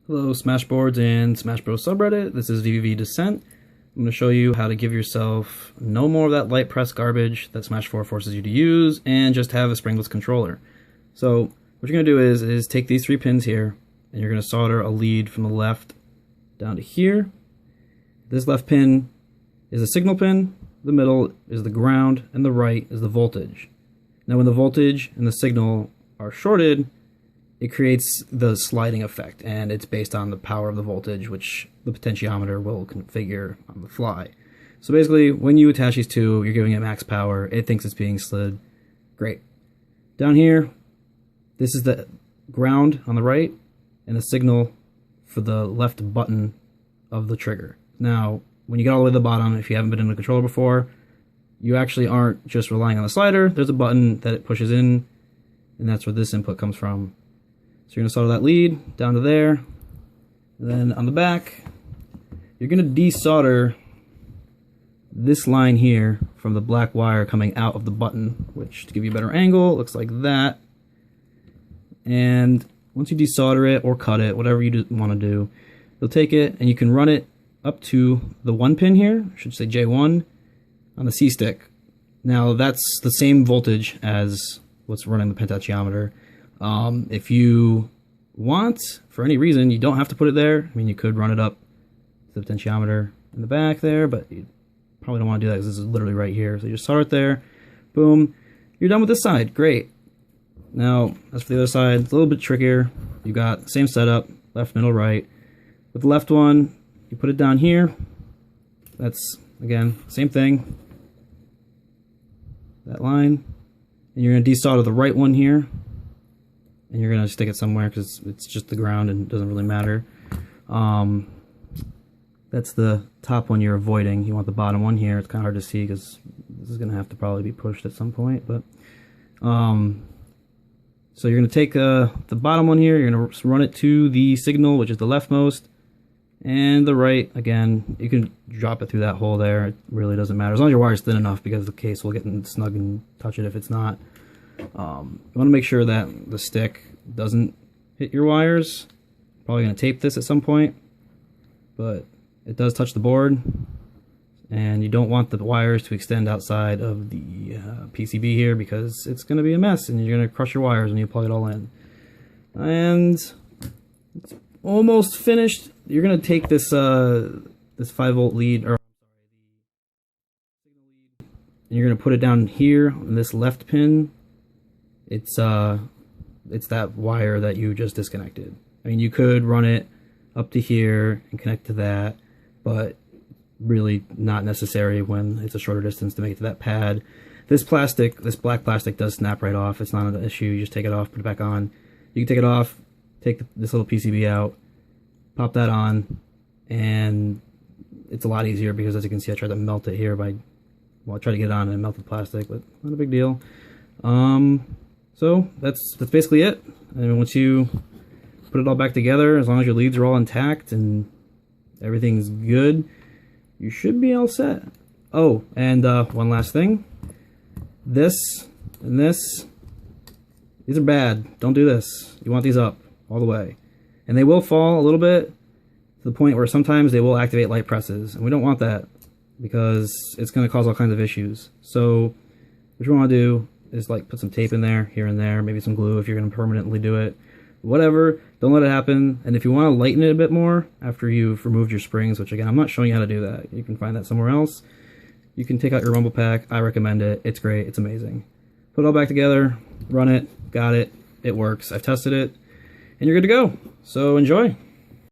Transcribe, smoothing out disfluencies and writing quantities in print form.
Hello Smashboards and Smash Bros subreddit, this is VVV Descent. I'm going to show you how to give yourself no more of that light press garbage that Smash 4 forces you to use, and just have a Springless controller. So what you're going to do is take these 3 pins here, and you're going to solder a lead from the left down to here. This left pin is a signal pin, the middle is the ground, and the right is the voltage. Now when the voltage and the signal are shorted, it creates the sliding effect, and it's based on the power of the voltage, which the potentiometer will configure on the fly. So basically, when you attach these two, you're giving it max power. It thinks it's being slid. Great. Down here, this is the ground on the right, and the signal for the left button of the trigger. Now, when you get all the way to the bottom, if you haven't been in a controller before, you actually aren't just relying on the slider. There's a button that it pushes in, and that's where this input comes from. So you're going to solder that lead down to there, and then on the back, you're going to desolder this line here from the black wire coming out of the button, which, to give you a better angle, looks like that. And once you desolder it or cut it, whatever you want to do, you'll take it and you can run it up to the 1 pin here, I should say J1, on the C stick. Now that's the same voltage as what's running the potentiometer. If you want, for any reason, you don't have to put it there. I mean, you could run it up to the potentiometer in the back there, but you probably don't want to do that because this is literally right here. So you just solder it there, boom, you're done with this side, great. Now, as for the other side, it's a little bit trickier. You got the same setup, left, middle, right. With the left one, you put it down here. That's, again, same thing. That line. And you're going to desolder the right one here. And you're going to stick it somewhere because it's just the ground and it doesn't really matter. That's the top one you're avoiding. You want the bottom one here. It's kind of hard to see because this is going to have to probably be pushed at some point. But so you're going to take the bottom one here. You're going to run it to the signal, which is the leftmost. And the right, again, you can drop it through that hole there. It really doesn't matter. As long as your wire's thin enough, because the case will get snug and touch it if it's not. You want to make sure that the stick doesn't hit your wires. Probably going to tape this at some point, but it does touch the board, and you don't want the wires to extend outside of the PCB here because it's going to be a mess and you're going to crush your wires when you plug it all in. And it's almost finished. You're going to take this this 5-volt lead, and you're going to put it down here on this left pin. It's that wire that you just disconnected. I mean, you could run it up to here and connect to that, but really not necessary when it's a shorter distance to make it to that pad. This plastic, this black plastic, does snap right off. It's not an issue. You just take it off, put it back on. You can take it off, take this little PCB out, pop that on, and it's a lot easier because, as you can see, I tried to melt it here I tried to get it on and melt the plastic, but not a big deal. So that's basically it. And once you put it all back together, as long as your leads are all intact and everything's good, you should be all set. Oh, and one last thing. This and this, these are bad. Don't do this. You want these up all the way. And they will fall a little bit to the point where sometimes they will activate light presses. And we don't want that because it's going to cause all kinds of issues. So what you want to do is like put some tape in there, here and there, maybe some glue if you're going to permanently do it. Whatever, don't let it happen. And if you want to lighten it a bit more after you've removed your springs, which again, I'm not showing you how to do that. You can find that somewhere else. You can take out your rumble pack. I recommend it. It's great. It's amazing. Put it all back together, run it, got it. It works. I've tested it, and you're good to go. So enjoy.